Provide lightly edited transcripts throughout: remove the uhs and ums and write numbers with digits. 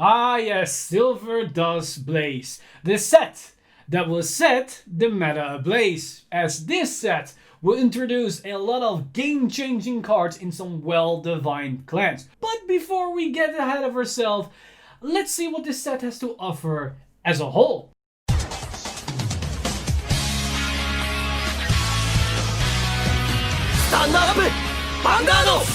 Ah yes, Silverdust Blaze. The set that will set the meta ablaze, as this set will introduce a lot of game-changing cards in some well-defined clans. But before we get ahead of ourselves, let's see what this set has to offer as a whole. Stand up! Vanguard!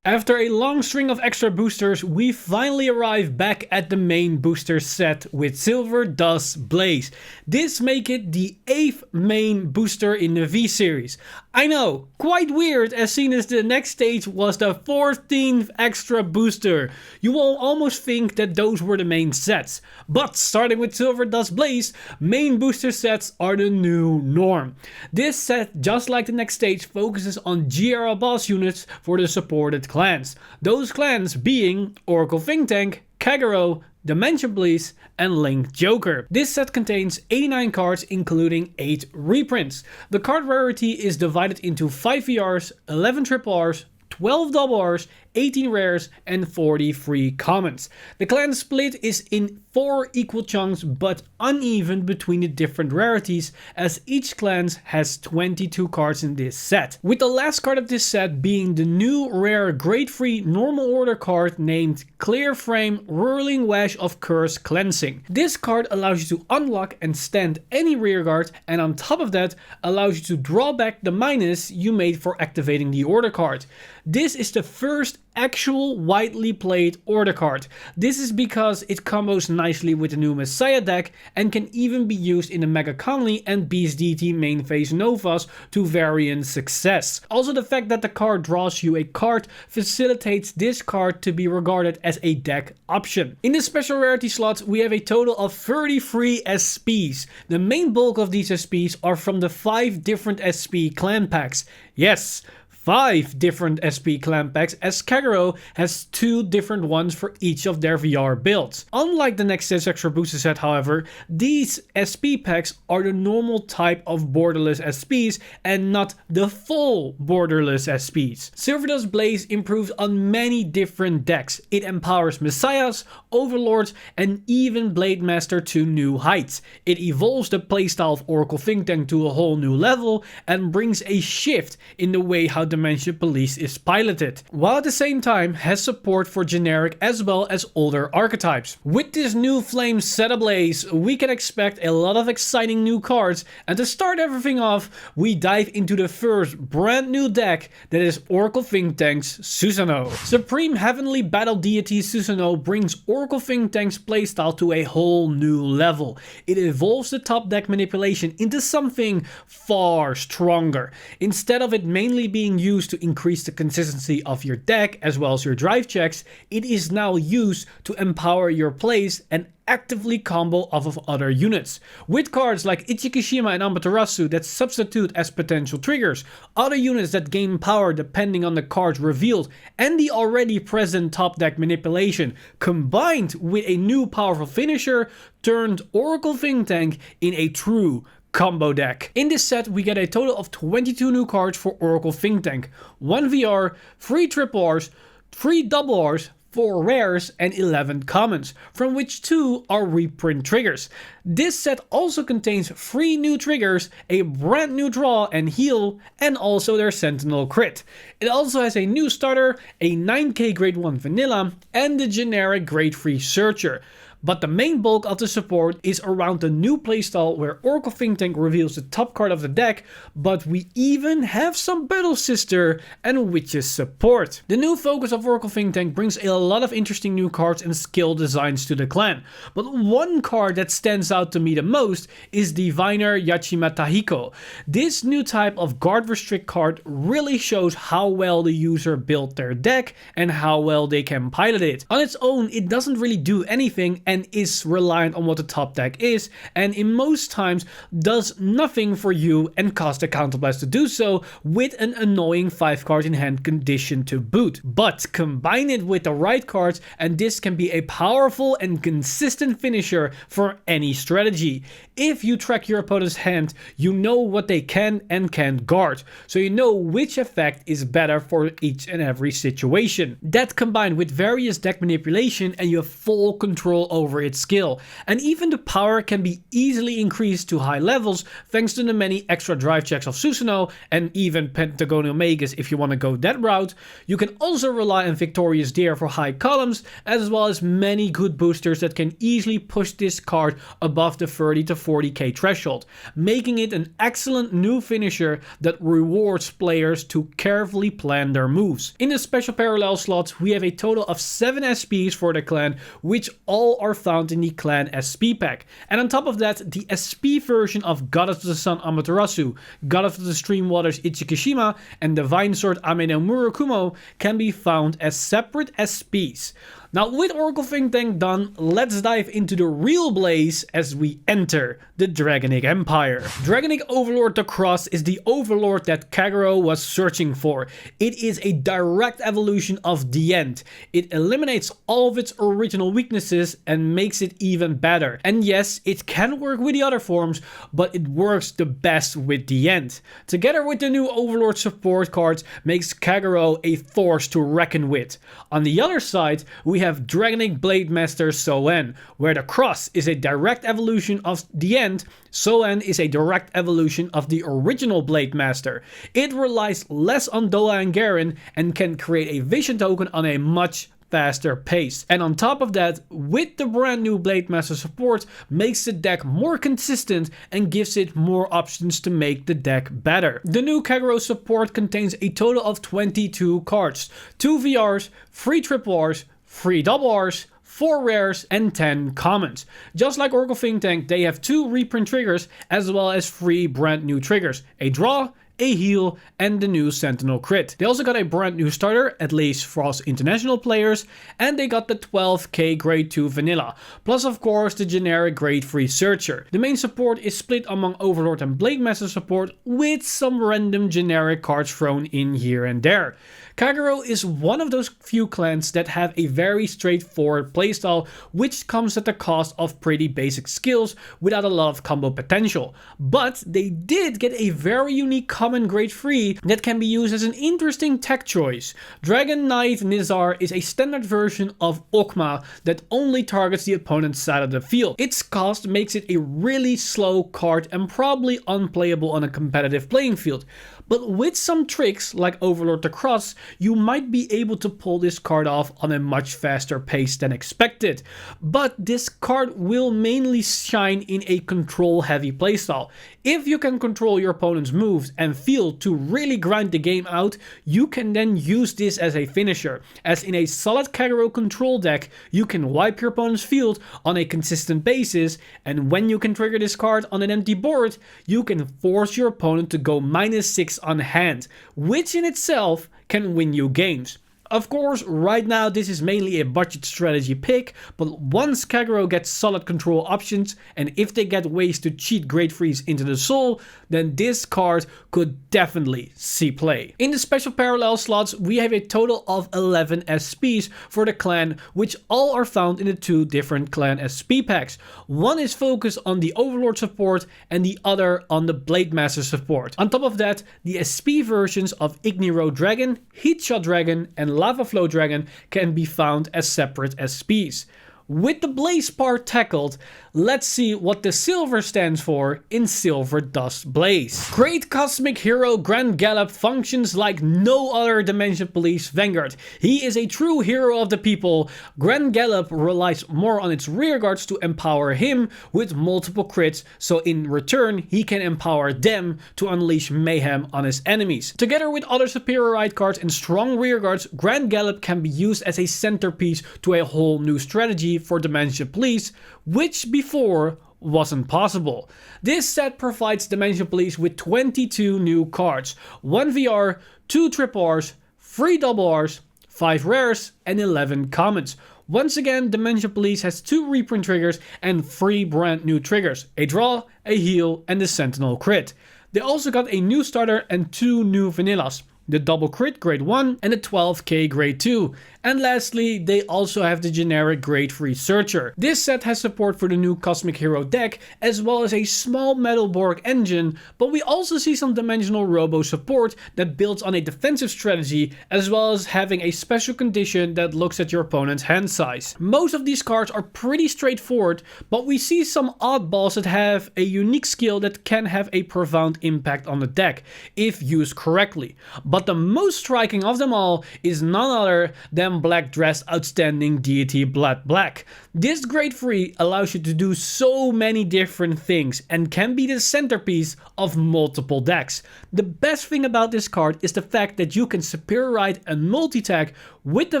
After a long string of extra boosters, we finally arrive back at the main booster set with Silverdust Blaze. This makes it the 8th main booster in the V series. I know, quite weird, as seen as the next stage was the 14th extra booster. You will almost think that those were the main sets. But starting with Silverdust Blaze, main booster sets are the new norm. This set, just like the next stage, focuses on GR boss units for the supported clans. Those clans being Oracle Think Tank, Kagero, Dimension Police, and Link Joker. This set contains 89 cards, including 8 reprints. The card rarity is divided into 5 VRs, 11 triple Rs, 12 double Rs, 18 rares, and 40 free commons. The clan split is in 4 equal chunks but uneven between the different rarities, as each clan has 22 cards in this set. With the last card of this set being the new rare grade 3 normal order card named Clear Frame Whirling Wedge of Curse Cleansing. This card allows you to unlock and stand any rear guard, and on top of that allows you to draw back the minus you made for activating the order card. This is the first actual widely played order card. This is because it combos nicely with the new Messiah deck and can even be used in the Mega Conley and Beast DT main phase Novas to varying success. Also, the fact that the card draws you a card facilitates this card to be regarded as a deck option. In the special rarity slots, we have a total of 33 SPs. The main bulk of these SPs are from the 5 different SP clan packs. Yes, 5 different SP clan packs, as Kagero has 2 different ones for each of their VR builds. Unlike the next stage extra booster set, however, these SP packs are the normal type of borderless SPs and not the full borderless SPs. Silverdust Blaze improves on many different decks. It empowers Messiahs, Overlords, and even Blade Master to new heights. It evolves the playstyle of Oracle Think Tank to a whole new level and brings a shift in the way how Dimension Police is piloted, while at the same time has support for generic as well as older archetypes. With this new flame set ablaze, we can expect a lot of exciting new cards, and to start everything off, we dive into the first brand new deck, that is Oracle Think Tank's Susanoo. Supreme Heavenly Battle Deity Susanoo brings Oracle Think Tank's playstyle to a whole new level. It evolves the top deck manipulation into something far stronger. Instead of it mainly being used to increase the consistency of your deck as well as your drive checks, it is now used to empower your plays and actively combo off of other units. With cards like Ichikishima and Amaterasu that substitute as potential triggers, other units that gain power depending on the cards revealed, and the already present top deck manipulation, combined with a new powerful finisher, turned Oracle Think Tank in a true combo deck. In this set, we get a total of 22 new cards for Oracle Think Tank, 1 VR, 3 triple Rs, 3 double Rs, 4 rares, and 11 commons, from which 2 are reprint triggers. This set also contains 3 new triggers, a brand new draw and heal, and also their Sentinel crit. It also has a new starter, a 9k grade 1 vanilla, and the generic grade 3 searcher. But the main bulk of the support is around the new playstyle where Oracle Think Tank reveals the top card of the deck, but we even have some Battle Sister and Witches support. The new focus of Oracle Think Tank brings a lot of interesting new cards and skill designs to the clan, but one card that stands out to me the most is Diviner Yachima Tahiko. This new type of guard restrict card really shows how well the user built their deck and how well they can pilot it. On its own, it doesn't really do anything, and is reliant on what the top deck is, and in most times does nothing for you and costs a counterblast to do so, with an annoying 5 card in hand condition to boot. But combine it with the right cards and this can be a powerful and consistent finisher for any strategy. If you track your opponent's hand, you know what they can and can't guard, so you know which effect is better for each and every situation. That combined with various deck manipulation and you have full control over its skill. And even the power can be easily increased to high levels thanks to the many extra drive checks of Susanoo and even Pentagonal Magus if you want to go that route. You can also rely on Victorious Deer for high columns, as well as many good boosters that can easily push this card above the 30 to 40k threshold, making it an excellent new finisher that rewards players to carefully plan their moves. In the special parallel slots, we have a total of 7 SPs for the clan, which all are found in the clan SP pack. And on top of that, the SP version of Goddess of the Sun Amaterasu, Goddess of the Stream Waters Ichikishima, and Divine Sword Ameno Murakumo can be found as separate SPs. Now, with Oracle Think Tank done, let's dive into the real Blaze as we enter the Dragonic Empire. Dragonic Overlord the Cross is the overlord that Kagero was searching for. It is a direct evolution of the End. It eliminates all of its original weaknesses and makes it even better. And yes, it can work with the other forms, but it works the best with the End. Together with the new Overlord support cards, makes Kagero a force to reckon with. On the other side, we have Dragonic Blade Master Soen, where the Cross is a direct evolution of the End. Soen is a direct evolution of the original Blade Master. It relies less on Doa and Garen and can create a vision token on a much faster pace. And on top of that, with the brand new Blade Master support, makes the deck more consistent and gives it more options to make the deck better. The new Kagero support contains a total of 22 cards, 2 VRs, 3 triple Rs, 3 double Rs, 4 rares and 10 commons. Just like Oracle Think Tank, they have 2 reprint triggers as well as 3 brand new triggers, a draw, a heal, and the new Sentinel crit. They also got a brand new starter, at least for us international players, and they got the 12k grade 2 vanilla, plus of course the generic grade 3 searcher. The main support is split among Overlord and Blade Master support, with some random generic cards thrown in here and there. Kagero is one of those few clans that have a very straightforward playstyle, which comes at the cost of pretty basic skills without a lot of combo potential. But they did get a very unique common grade 3 that can be used as an interesting tech choice. Dragon Knight Nizar is a standard version of Okma that only targets the opponent's side of the field. Its cost makes it a really slow card and probably unplayable on a competitive playing field. But with some tricks like Overlord the Cross, you might be able to pull this card off on a much faster pace than expected. But this card will mainly shine in a control heavy playstyle. If you can control your opponent's moves and field to really grind the game out, you can then use this as a finisher. As in a solid Kagero control deck, you can wipe your opponent's field on a consistent basis, and when you can trigger this card on an empty board, you can force your opponent to go -6 on hand, which in itself can win you games. Of course, right now this is mainly a budget strategy pick, but once Kagero gets solid control options, and if they get ways to cheat grade 3s into the soul, then this card could definitely see play. In the special parallel slots, we have a total of 11 SPs for the clan, which all are found in the 2 different clan SP packs. One is focused on the Overlord support and the other on the Blade Master support. On top of that, the SP versions of Igniro Dragon, Heatshot Dragon, and Lava Flow Dragon can be found as separate SPs. With the Blaze part tackled, let's see what the silver stands for in Silverdust Blaze. Great Cosmic Hero Grand Gallop functions like no other Dimension Police Vanguard. He is a true hero of the people. Grand Gallop relies more on its rearguards to empower him with multiple crits, so in return he can empower them to unleash mayhem on his enemies. Together with other superior right cards and strong rearguards, Grand Gallop can be used as a centerpiece to a whole new strategy for Dimension Police, which before wasn't possible. This set provides Dimension Police with 22 new cards, 1 VR, 2 triple Rs, 3 double Rs, 5 rares and 11 commons. Once again, Dimension Police has 2 reprint triggers and 3 brand new triggers, a draw, a heal and the Sentinel crit. They also got a new starter and 2 new vanillas, the double crit grade 1 and the 12k grade 2. And lastly, they also have the generic grade 3 searcher. This set has support for the new Cosmic Hero deck, as well as a small Metalborg engine, but we also see some Dimensional Robo support that builds on a defensive strategy, as well as having a special condition that looks at your opponent's hand size. Most of these cards are pretty straightforward, but we see some oddballs that have a unique skill that can have a profound impact on the deck, if used correctly. But the most striking of them all is none other than Black Dressed Outstanding Deity Blood Black. This grade 3 allows you to do so many different things and can be the centerpiece of multiple decks. The best thing about this card is the fact that you can superior ride and multi-tag with the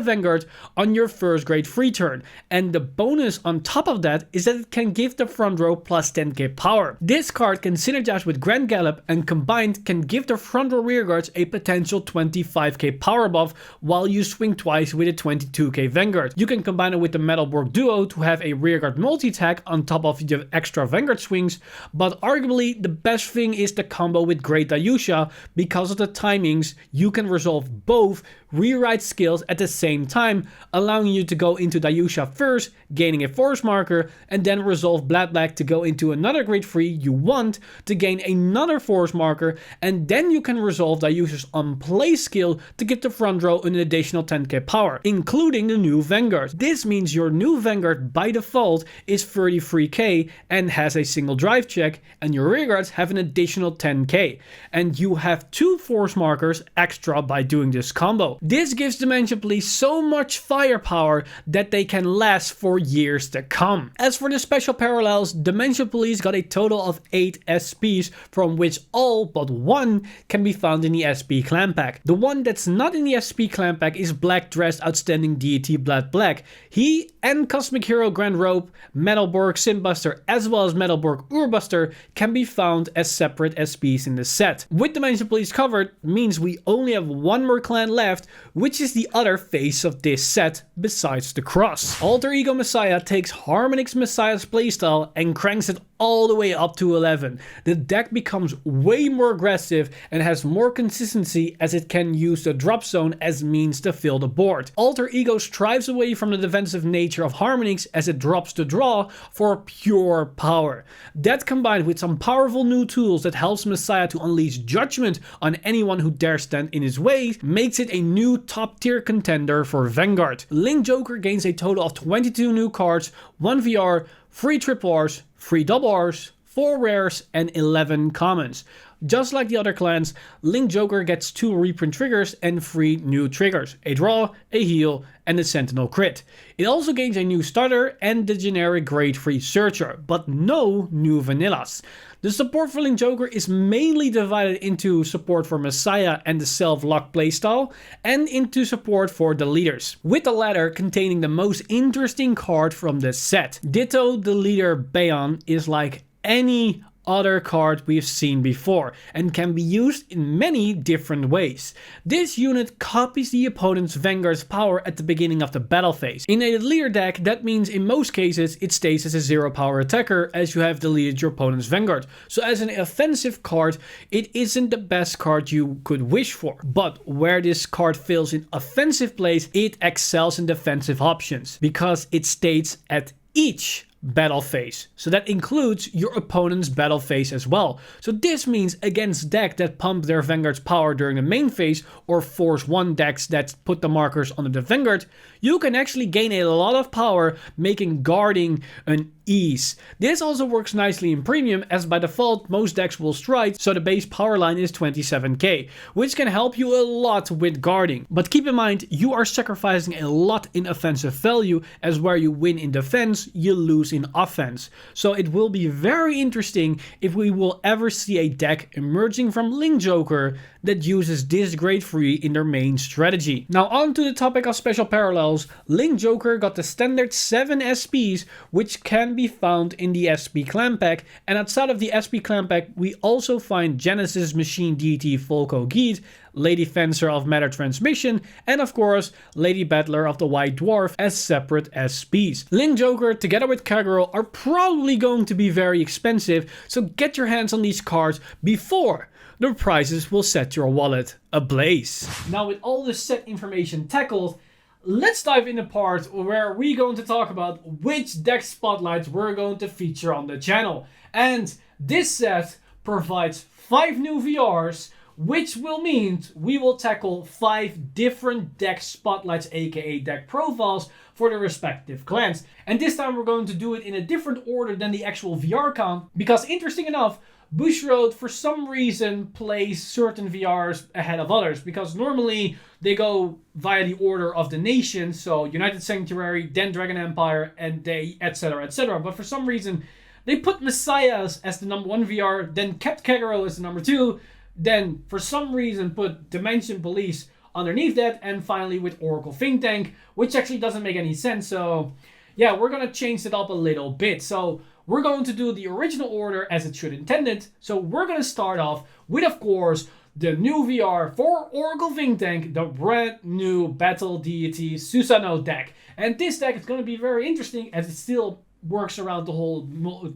Vanguard on your first grade 3 turn, and the bonus on top of that is that it can give the front row plus 10k power. This card can synergize with Grand Gallop and combined can give the front row rearguards a potential 25k power buff while you swing twice with a 22k Vanguard. You can combine it with the Metalborg Duo to have a rearguard multi-tag on top of the extra Vanguard swings, but arguably the best thing is the combo with Great Dayusha. Because of the timings, you can resolve both rewrite skills at the same time, allowing you to go into Dayusha first, gaining a force marker, and then resolve Blood Black to go into another grade 3 you want to gain another force marker, and then you can resolve Dayusha's on-play skill to give the front row an additional 10k power, including the new Vanguard. This means your new Vanguard by default is 33k and has a single drive check, and your rearguards have an additional 10k, and you have 2 force markers extra by doing this combo. This gives Dimension Police so much firepower that they can last for years to come. As for the special parallels, Dimension Police got a total of 8 SPs, from which all but 1 can be found in the SP clan pack. The one that's not in the SP clan pack is Black Dressed Outstanding Deity Blood Black. He and Cosmic Hero Grand Rope, Metalborg Simbuster, as well as Metalborg Urbuster can be found as separate SPs in the set. With Dimension Police covered means we only have 1 more clan left, which is the other face of this set besides the cross. Alter Ego Messiah takes Harmonix Messiah's playstyle and cranks it all the way up to 11. The deck becomes way more aggressive and has more consistency as it can use the drop zone as means to fill the board. Alter Ego strives away from the defensive nature of Harmonix as it drops the draw for pure power. That combined with some powerful new tools that helps Messiah to unleash judgment on anyone who dares stand in his way makes it a new top tier contender for Vanguard. Link Joker gains a total of 22 new cards, 1 VR, 3 triple Rs, 3 double Rs, 4 rares and 11 commons. Just like the other clans, Link Joker gets 2 reprint triggers and 3 new triggers, a draw, a heal and a Sentinel crit. It also gains a new starter and the generic grade 3 searcher, but no new vanillas. The support for Link Joker is mainly divided into support for Messiah and the self-lock playstyle, and into support for the leaders, with the latter containing the most interesting card from the set. Ditto the leader Bayon is like any other card we've seen before and can be used in many different ways. This unit copies the opponent's Vanguard's power at the beginning of the battle phase. In a leader deck, that means in most cases it stays as a 0 power attacker as you have deleted your opponent's Vanguard. So as an offensive card, it isn't the best card you could wish for. But where this card fails in offensive plays, it excels in defensive options because it stays at each battle phase. So that includes your opponent's battle phase as well. So this means against decks that pump their Vanguard's power during the main phase, or Force 1 decks that put the markers under the Vanguard, you can actually gain a lot of power, making guarding an ease. This also works nicely in premium, as by default most decks will stride, so the base power line is 27k, which can help you a lot with guarding. But keep in mind, you are sacrificing a lot in offensive value, as where you win in defense, you lose in in offense. So it will be very interesting if we will ever see a deck emerging from Link Joker that uses this grade 3 in their main strategy. Now on to the topic of special parallels, Link Joker got the standard 7 SPs which can be found in the SP clan pack, and outside of the SP clan pack we also find Genesis Machine Deity Volko Geet, Lady Fencer of Matter Transmission, and of course Lady Battler of the White Dwarf as separate SPs. Link Joker together with Kagero are probably going to be very expensive, so get your hands on these cards before the prices will set your wallet ablaze. Now with all this set information tackled, let's dive in the part where we're going to talk about which deck spotlights we're going to feature on the channel. And this set provides 5 new VRs, which will mean we will tackle 5 different deck spotlights, aka deck profiles, for the respective clans. And this time we're going to do it in a different order than the actual VR count, because interesting enough, Bushiroad for some reason plays certain VRs ahead of others, because normally they go via the order of the nation, so United Sanctuary, then Dragon Empire, and they etc, etc. But for some reason they put Messiahs as the number 1 VR, then kept Kagero as the number 2, then for some reason put Dimension Police underneath that, and finally with Oracle Think Tank, which actually doesn't make any sense. So yeah, we're gonna change it up a little bit. So we're going to do the original order as it should intended. So we're going to start off with, of course, the new VR for Oracle Think Tank, the brand new Battle Deity Susanoo deck. And this deck is going to be very interesting as it still works around the whole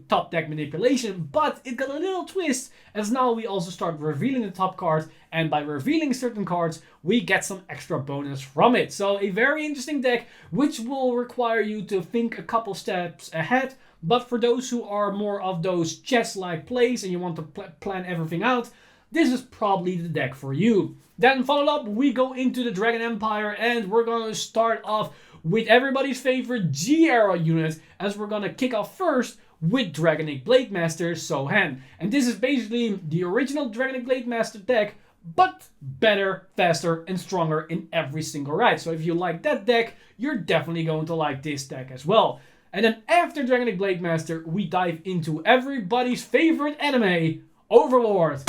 top deck manipulation, but it got a little twist as now we also start revealing the top cards, and by revealing certain cards we get some extra bonus from it. So a very interesting deck which will require you to think a couple steps ahead. But for those who are more of those chess-like plays and you want to plan everything out, this is probably the deck for you. Then followed up, we go into the Dragon Empire, and we're going to start off with everybody's favorite G-Era unit, as we're going to kick off first with Dragonic Blade Master Sohan. And this is basically the original Dragonic Blade Master deck, but better, faster, and stronger in every single ride. So if you like that deck, you're definitely going to like this deck as well. And then after Dragonic Blade Master, we dive into everybody's favorite anime, Overlord.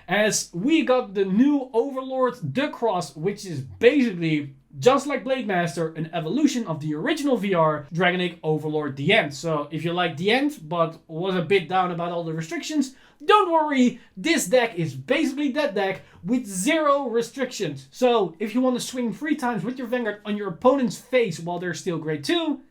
As we got the new Overlord The Cross, which is basically, just like Blade Master, an evolution of the original VR, Dragonic Overlord The End. So if you like The End, but was a bit down about all the restrictions, don't worry, this deck is basically that deck with 0 restrictions. So if you want to swing 3 times with your Vanguard on your opponent's face while they're still grade 2,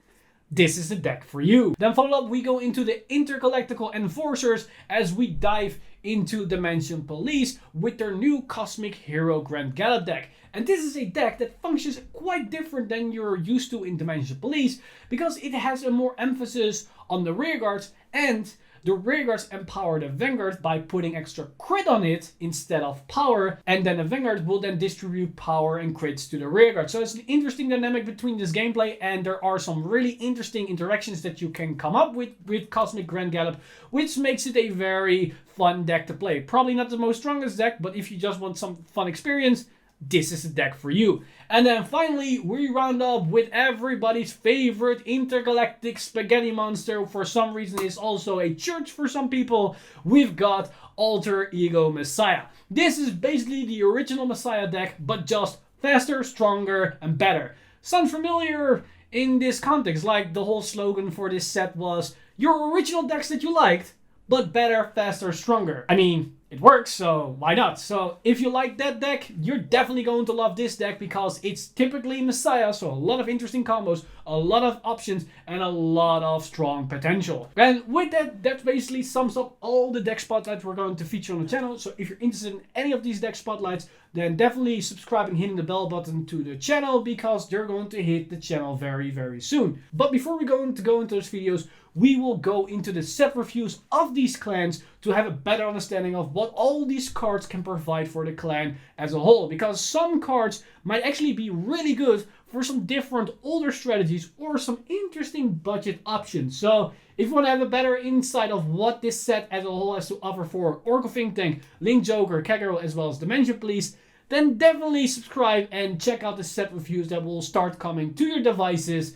this is the deck for you. Then followed up, we go into the Intergalactical Enforcers as we dive into Dimension Police with their new Cosmic Hero Grand Gallop deck. And this is a deck that functions quite different than you're used to in Dimension Police, because it has a more emphasis on the rearguards, and the rearguards empower the Vanguard by putting extra crit on it instead of power, and then the Vanguard will then distribute power and crits to the rearguard. So it's an interesting dynamic between this gameplay, and there are some really interesting interactions that you can come up with Cosmic Grand Gallop, which makes it a very fun deck to play. Probably not the most strongest deck, but if you just want some fun experience, this is the deck for you. And then finally, we round up with everybody's favorite intergalactic spaghetti monster. For some reason, is also a church for some people. We've got Alter Ego Messiah. This is basically the original Messiah deck, but just faster, stronger, and better. Sounds familiar in this context, like the whole slogan for this set was, your original decks that you liked, but better, faster, stronger. I mean, it works, so why not? So if you like that deck, you're definitely going to love this deck, because it's typically Messiah, so a lot of interesting combos, a lot of options, and a lot of strong potential. And with that, that basically sums up all the deck spotlights we're going to feature on the channel. So if you're interested in any of these deck spotlights, then definitely subscribe and hitting the bell button to the channel, because they're going to hit the channel very, very soon. But before we go into those videos, we will go into the set reviews of these clans to have a better understanding of what all these cards can provide for the clan as a whole. Because some cards might actually be really good for some different older strategies or some interesting budget options. So if you want to have a better insight of what this set as a whole has to offer for Oracle Think Tank, Link Joker, Kagero, as well as Dimension Police, then definitely subscribe and check out the set reviews that will start coming to your devices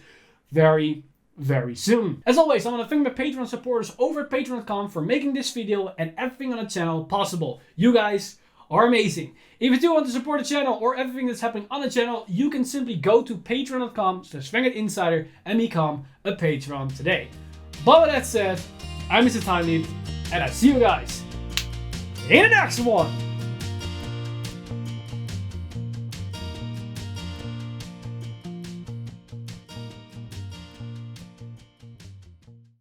very very soon. As always, I want to thank my Patreon supporters over at patreon.com for making this video and everything on the channel possible. You guys are amazing. If you do want to support the channel or everything that's happening on the channel, you can simply go to patreon.com/VanguardInsider and become a patron today. But with that said, I'm Mr. Time Leap, and I see you guys in the next one.